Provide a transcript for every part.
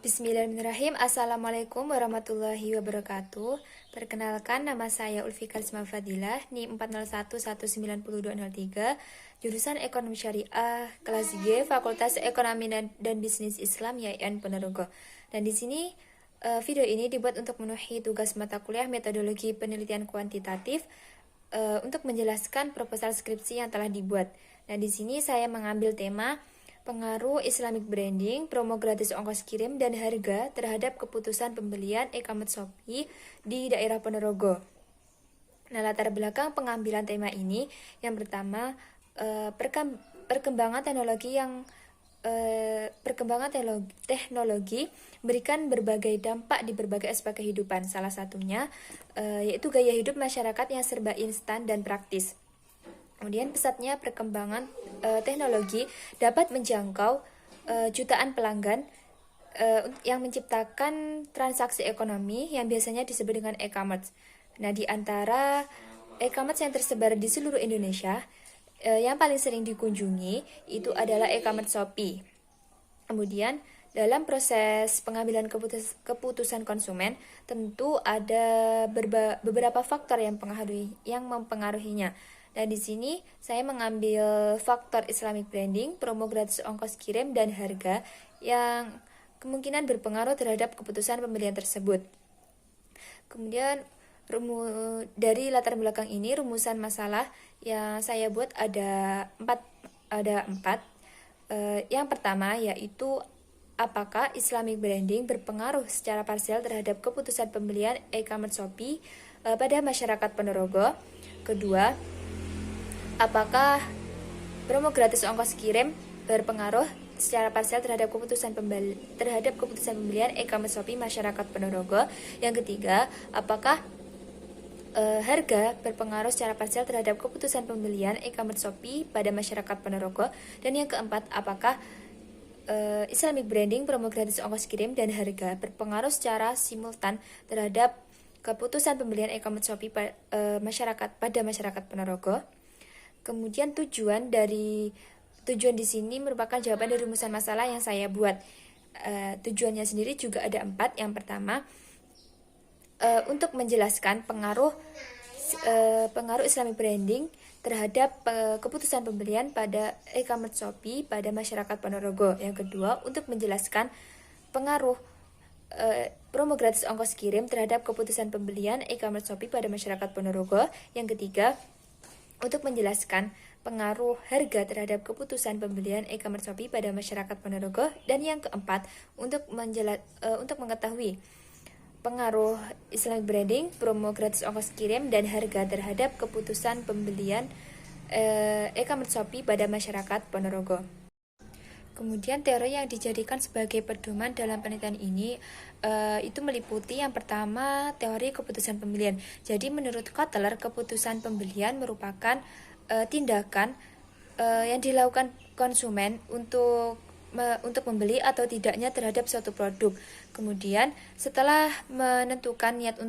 Bismillahirrahmanirrahim. Assalamualaikum warahmatullahi wabarakatuh. Perkenalkan, nama saya Ulfi Karisma Fadilah, NIM 401192203, jurusan Ekonomi Syariah, kelas G, Fakultas Ekonomi dan Bisnis Islam YIN Ponorogo. Dan di sini video ini dibuat untuk memenuhi tugas mata kuliah metodologi penelitian kuantitatif untuk menjelaskan proposal skripsi yang telah dibuat. Nah, di sini saya mengambil tema pengaruh Islamic branding, promo gratis ongkos kirim, dan harga terhadap keputusan pembelian e-commerce Shopee di daerah Ponorogo. Nah, latar belakang pengambilan tema ini, yang pertama, perkembangan teknologi memberikan berbagai dampak di berbagai aspek kehidupan. Salah satunya yaitu gaya hidup masyarakat yang serba instan dan praktis. Kemudian pesatnya perkembangan teknologi dapat menjangkau jutaan pelanggan yang menciptakan transaksi ekonomi yang biasanya disebut dengan e-commerce. Nah, di antara e-commerce yang tersebar di seluruh Indonesia, yang paling sering dikunjungi itu adalah e-commerce Shopee. Kemudian dalam proses pengambilan keputusan konsumen, tentu ada beberapa faktor yang mempengaruhinya. Dan di sini saya mengambil faktor Islamic branding, promo gratis ongkos kirim, dan harga yang kemungkinan berpengaruh terhadap keputusan pembelian tersebut. Kemudian dari latar belakang ini, rumusan masalah yang saya buat ada empat. Yang pertama yaitu apakah Islamic branding berpengaruh secara parsial terhadap keputusan pembelian e-commerce Shopee pada masyarakat Ponorogo. Kedua, apakah promo gratis ongkos kirim berpengaruh secara parsial terhadap keputusan pembelian e-commerce Shopee masyarakat Ponorogo. Yang ketiga, apakah harga berpengaruh secara parsial terhadap keputusan pembelian e-commerce Shopee pada masyarakat Ponorogo. Dan yang keempat, apakah Islamic branding, promo gratis ongkos kirim, dan harga berpengaruh secara simultan terhadap keputusan pembelian e-commerce Shopee pada masyarakat Ponorogo. Kemudian tujuan di sini merupakan jawaban dari rumusan masalah yang saya buat. Tujuannya sendiri juga ada 4. Yang pertama, untuk menjelaskan pengaruh Islamic branding terhadap keputusan pembelian pada e-commerce Shopee pada masyarakat Ponorogo. Yang kedua, untuk menjelaskan pengaruh promo gratis ongkos kirim terhadap keputusan pembelian e-commerce Shopee pada masyarakat Ponorogo. Yang ketiga, untuk menjelaskan pengaruh harga terhadap keputusan pembelian e-commerce Shopee pada masyarakat Ponorogo. Dan yang keempat, untuk mengetahui pengaruh Islamic branding, promo gratis ongkos kirim, dan harga terhadap keputusan pembelian e-commerce Shopee pada masyarakat Ponorogo. Kemudian teori yang dijadikan sebagai pedoman dalam penelitian ini itu meliputi yang pertama, teori keputusan pembelian. Jadi menurut Kotler, keputusan pembelian merupakan tindakan yang dilakukan konsumen untuk membeli atau tidaknya terhadap suatu produk. Kemudian setelah memutuskan niat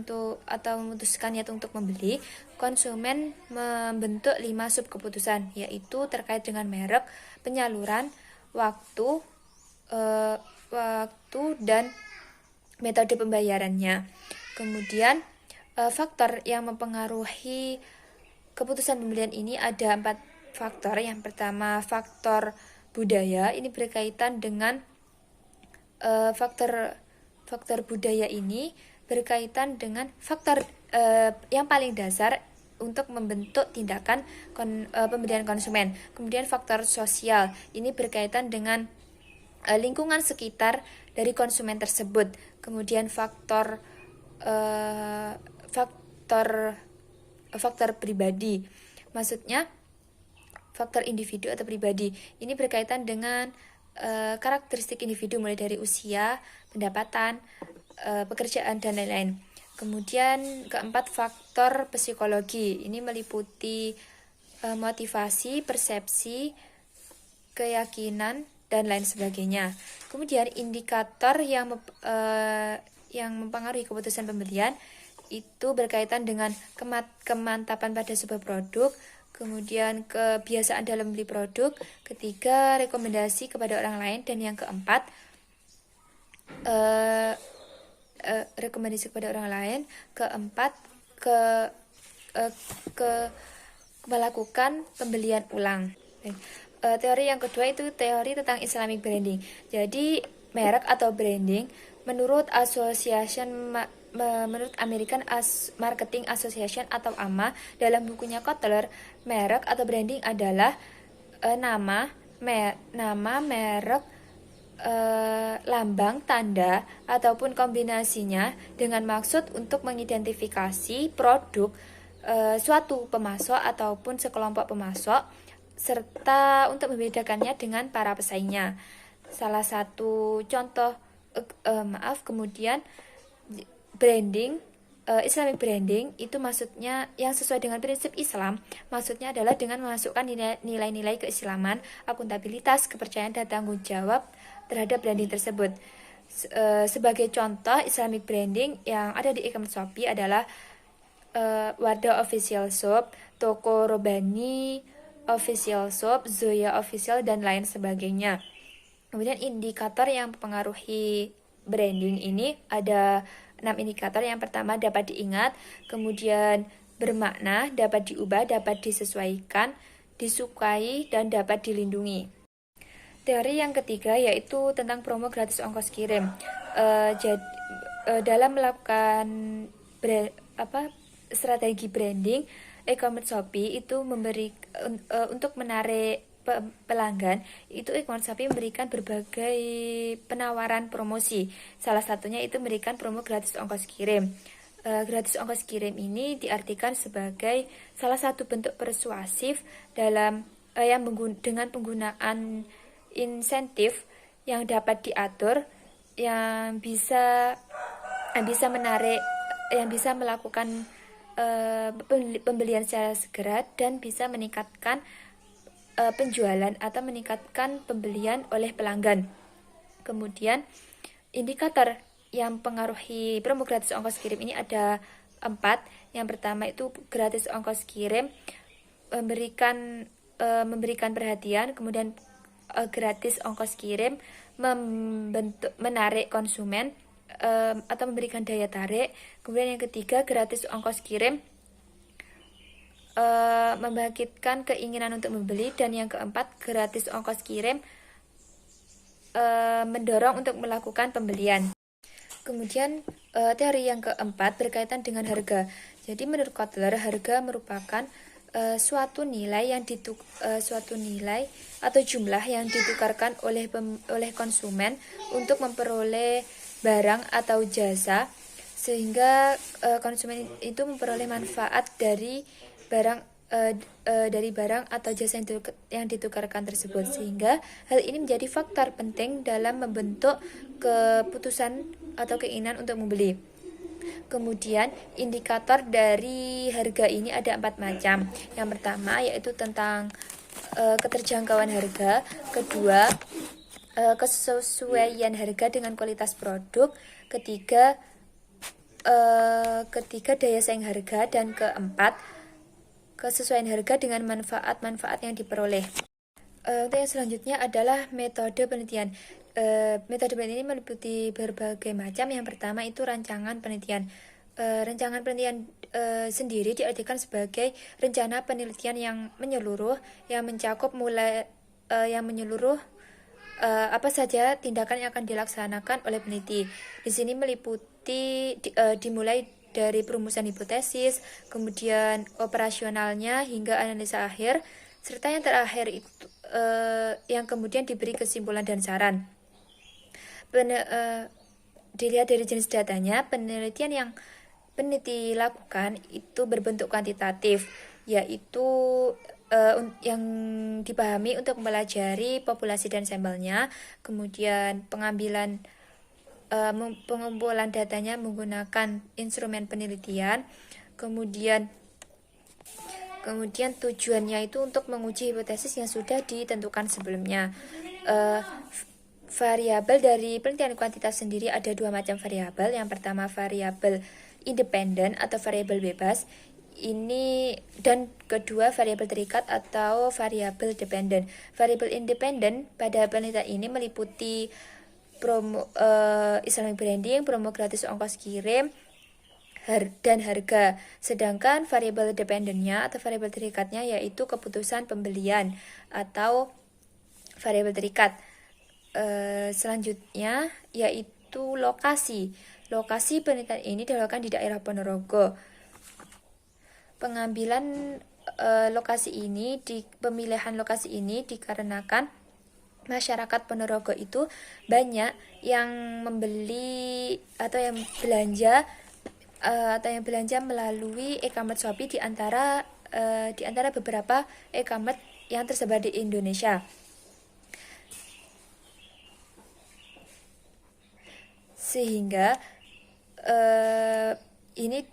untuk membeli, konsumen membentuk 5 sub keputusan, yaitu terkait dengan merek, penyaluran, waktu, dan metode pembayarannya. Kemudian faktor yang mempengaruhi keputusan pembelian ini ada 4 faktor. Yang pertama, faktor budaya. Ini berkaitan dengan faktor budaya ini berkaitan dengan faktor yang paling dasar untuk membentuk tindakan pembelian konsumen. Kemudian faktor sosial, ini berkaitan dengan lingkungan sekitar dari konsumen tersebut. Kemudian faktor pribadi, maksudnya faktor individu atau pribadi. Ini berkaitan dengan karakteristik individu mulai dari usia, pendapatan, pekerjaan, dan lain-lain. Kemudian keempat, faktor psikologi. Ini meliputi motivasi, persepsi, keyakinan, dan lain sebagainya. Kemudian indikator yang mempengaruhi keputusan pembelian itu berkaitan dengan kemantapan pada sebuah produk, kemudian kebiasaan dalam beli produk, ketiga rekomendasi kepada orang lain, dan yang keempat uh, rekomendasi kepada orang lain. Keempat, ke uh, ke melakukan pembelian ulang. Teori yang kedua itu teori tentang Islamic branding. Jadi merek atau branding menurut American Marketing Association atau AMA, dalam bukunya Kotler, merek atau branding adalah nama, merek, lambang, tanda, ataupun kombinasinya dengan maksud untuk mengidentifikasi produk suatu pemasok ataupun sekelompok pemasok, serta untuk membedakannya dengan para pesaingnya. Salah satu contoh kemudian branding, Islamic branding itu maksudnya yang sesuai dengan prinsip Islam, maksudnya adalah dengan memasukkan nilai-nilai keislaman, akuntabilitas, kepercayaan, dan tanggung jawab terhadap branding tersebut. Sebagai contoh Islamic branding yang ada di e-commerce Shopee adalah Wardah Official Shop, Toko Robani Official Shop, Zoya Official, dan lain sebagainya. Kemudian indikator yang mempengaruhi branding ini ada 6 indikator. Yang pertama dapat diingat, kemudian bermakna, dapat diubah, dapat disesuaikan, disukai, dan dapat dilindungi. Teori yang ketiga yaitu tentang promo gratis ongkos kirim. Dalam melakukan strategi branding, e-commerce Shopee itu memberi untuk menarik pelanggan, itu e-commerce Shopee memberikan berbagai penawaran promosi. Salah satunya itu memberikan promo gratis ongkos kirim. Gratis ongkos kirim ini diartikan sebagai salah satu bentuk persuasif dalam dengan penggunaan insentif yang dapat diatur, yang bisa menarik, yang bisa melakukan pembelian secara segera dan bisa meningkatkan penjualan atau meningkatkan pembelian oleh pelanggan. Kemudian indikator yang mempengaruhi promo gratis ongkos kirim ini ada 4. Yang pertama itu gratis ongkos kirim memberikan perhatian, kemudian gratis ongkos kirim menarik konsumen atau memberikan daya tarik. Kemudian yang ketiga, gratis ongkos kirim membangkitkan keinginan untuk membeli, dan yang keempat, gratis ongkos kirim mendorong untuk melakukan pembelian. Kemudian teori yang keempat berkaitan dengan harga. Jadi menurut Kotler, harga merupakan suatu nilai atau jumlah yang ditukarkan oleh konsumen untuk memperoleh barang atau jasa, sehingga konsumen itu memperoleh manfaat dari barang atau jasa yang ditukarkan tersebut, sehingga hal ini menjadi faktor penting dalam membentuk keputusan atau keinginan untuk membeli. Kemudian indikator dari harga ini ada 4 macam. Yang pertama yaitu tentang keterjangkauan harga, kedua kesesuaian harga dengan kualitas produk, ketiga daya saing harga, dan keempat kesesuaian harga dengan manfaat-manfaat yang diperoleh. Untuk yang selanjutnya adalah metode penelitian. Metode penelitian ini meliputi berbagai macam. Yang pertama itu rancangan penelitian. Rancangan penelitian sendiri diartikan sebagai rencana penelitian yang menyeluruh, yang mencakup apa saja tindakan yang akan dilaksanakan oleh peneliti. Di sini meliputi dimulai dari perumusan hipotesis, kemudian operasionalnya hingga analisa akhir, serta yang terakhir itu yang kemudian diberi kesimpulan dan saran. Dilihat dari jenis datanya, penelitian yang peneliti lakukan itu berbentuk kuantitatif, yaitu yang dipahami untuk mempelajari populasi dan sampelnya, kemudian pengumpulan datanya menggunakan instrumen penelitian, kemudian tujuannya itu untuk menguji hipotesis yang sudah ditentukan sebelumnya. Variabel dari penelitian kuantitas sendiri ada 2 macam variabel. Yang pertama variabel independen atau variabel bebas. Ini dan kedua variabel terikat atau variabel dependen. Variabel independen pada penelitian ini meliputi Islamic branding, promo gratis ongkos kirim, dan harga. Sedangkan variabel dependennya atau variabel terikatnya yaitu keputusan pembelian atau variabel terikat. Selanjutnya yaitu lokasi. Lokasi penelitian ini dilakukan di daerah Ponorogo. Pengambilan pemilihan lokasi ini dikarenakan masyarakat Ponorogo itu banyak yang membeli atau yang belanja melalui e-commerce Shopee di antara beberapa e-commerce yang tersebar di Indonesia. Sehingga ini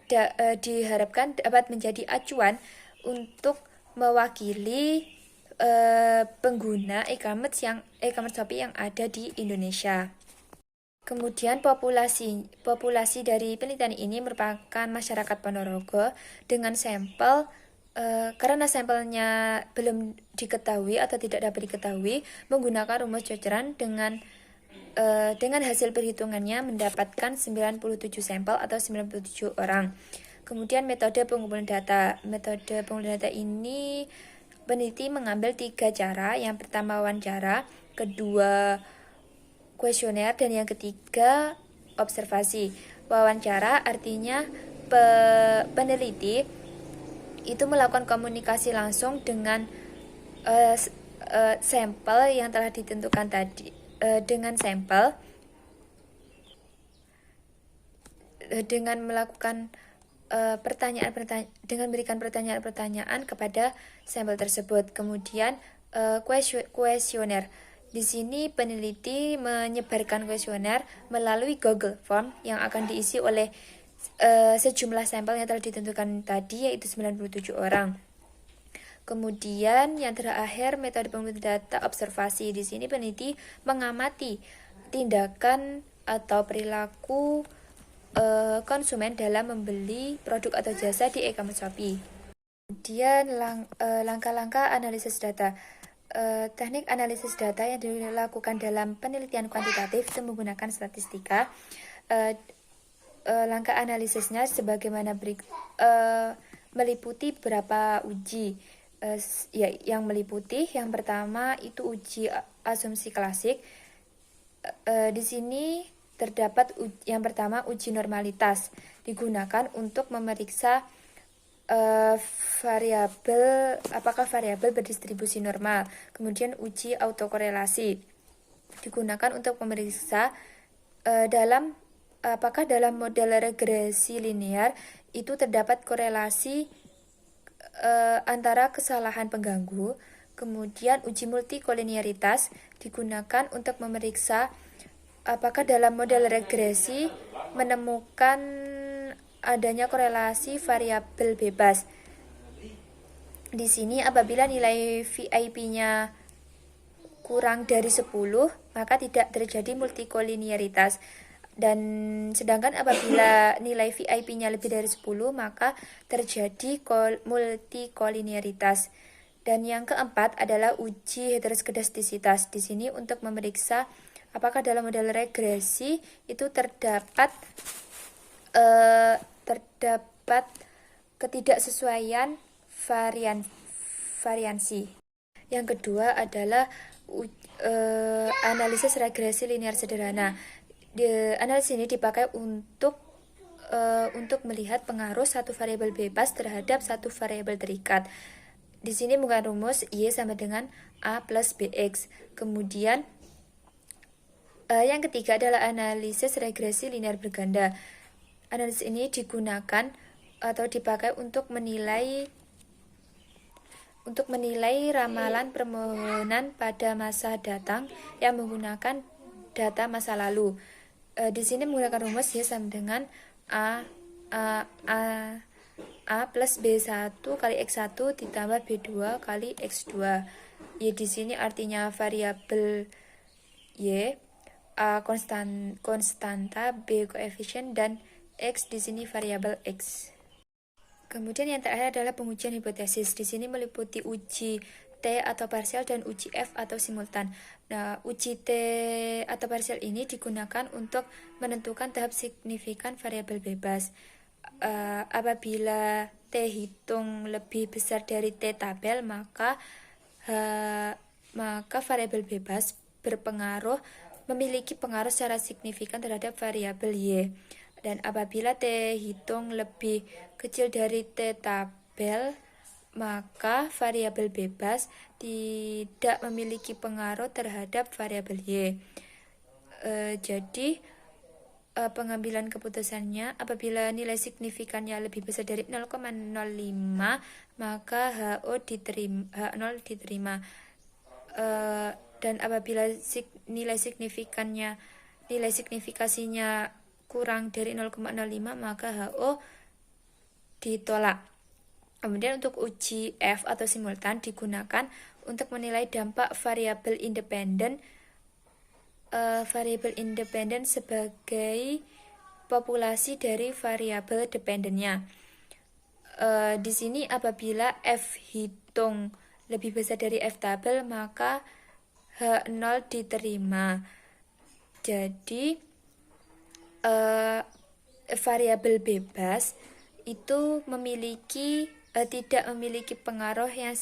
diharapkan dapat menjadi acuan untuk mewakili pengguna e-commerce Shopee yang ada di Indonesia. Kemudian populasi dari penelitian ini merupakan masyarakat Ponorogo dengan sampel karena sampelnya belum diketahui atau tidak dapat diketahui, menggunakan rumus cocoran dengan hasil perhitungannya mendapatkan 97 sampel atau 97 orang. Kemudian metode pengumpulan data. Metode pengumpulan data ini peneliti mengambil 3 cara. Yang pertama wawancara, kedua kuesioner, dan yang ketiga observasi. Wawancara artinya peneliti itu melakukan komunikasi langsung dengan sampel yang telah ditentukan tadi. Dengan sampel dengan melakukan dengan berikan pertanyaan-pertanyaan kepada sampel tersebut. Kemudian kuesioner. Di sini peneliti menyebarkan kuesioner melalui Google Form yang akan diisi oleh sejumlah sampel yang telah ditentukan tadi, yaitu 97 orang. Kemudian yang terakhir metode pengumpulan data observasi. Di sini peneliti mengamati tindakan atau perilaku konsumen dalam membeli produk atau jasa di e-commerce Shopee. Kemudian langkah-langkah analisis data. Teknik analisis data yang dilakukan dalam penelitian kuantitatif itu menggunakan statistika. Langkah analisisnya sebagaimana meliputi beberapa uji. Yang meliputi yang pertama itu uji asumsi klasik. Di sini terdapat yang pertama uji normalitas, digunakan untuk memeriksa apakah variabel berdistribusi normal. Kemudian uji autokorelasi, digunakan untuk memeriksa apakah dalam model regresi linear itu terdapat korelasi antara kesalahan pengganggu. Kemudian uji multikolinearitas digunakan untuk memeriksa apakah dalam model regresi menemukan adanya korelasi variabel bebas. Di sini apabila nilai VIP-nya kurang dari 10, maka tidak terjadi multikolinearitas. Dan sedangkan apabila nilai VIP-nya lebih dari 10, maka terjadi multikolinearitas. Dan yang keempat adalah uji heteroskedastisitas. Di sini untuk memeriksa apakah dalam model regresi itu terdapat ketidaksesuaian variansi. Yang kedua adalah analisis regresi linear sederhana. Analisis ini dipakai untuk melihat pengaruh satu variabel bebas terhadap satu variabel terikat. Di sini menggunakan rumus Y sama dengan A plus BX. Kemudian yang ketiga adalah analisis regresi linear berganda. Analisis ini digunakan atau dipakai untuk menilai ramalan permohonan pada masa datang yang menggunakan data masa lalu. Di sini menggunakan rumus Y sama dengan A plus B1 kali X1 ditambah B2 kali X2. Y di sini artinya variabel Y, A konstanta, B koefisien, dan X di sini variabel X. Kemudian yang terakhir adalah pengujian hipotesis. Di sini meliputi uji T atau parsial dan uji F atau simultan. Nah, uji T atau parsial ini digunakan untuk menentukan tahap signifikan variabel bebas. Apabila T hitung lebih besar dari T tabel, maka variabel bebas memiliki pengaruh secara signifikan terhadap variabel Y. Dan apabila T hitung lebih kecil dari T tabel, maka variabel bebas tidak memiliki pengaruh terhadap variabel Y. Jadi pengambilan keputusannya, apabila nilai signifikannya lebih besar dari 0,05, maka H0 diterima. Dan apabila nilai signifikasinya kurang dari 0,05, maka HO ditolak. Kemudian untuk uji F atau simultan digunakan untuk menilai dampak variabel independen sebagai populasi dari variabel dependennya. Di sini apabila F hitung lebih besar dari F tabel, maka H0 diterima. Jadi variabel bebas itu tidak memiliki pengaruh yang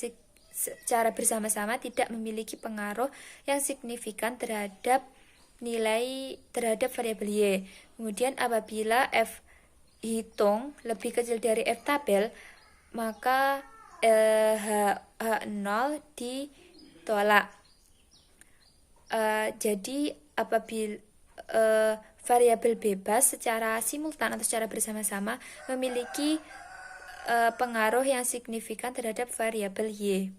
secara bersama-sama tidak memiliki pengaruh yang signifikan terhadap variabel Y. Kemudian apabila F hitung lebih kecil dari F tabel, maka H0 ditolak. Jadi apabila variabel bebas secara simultan atau secara bersama-sama memiliki pengaruh yang signifikan terhadap variabel Y.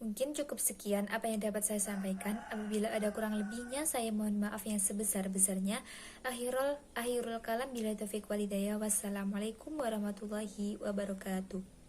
Mungkin cukup sekian apa yang dapat saya sampaikan. Apabila ada kurang lebihnya, saya mohon maaf yang sebesar-besarnya. Akhirul kalam, bila taufiq walhidayah. Wassalamualaikum warahmatullahi wabarakatuh.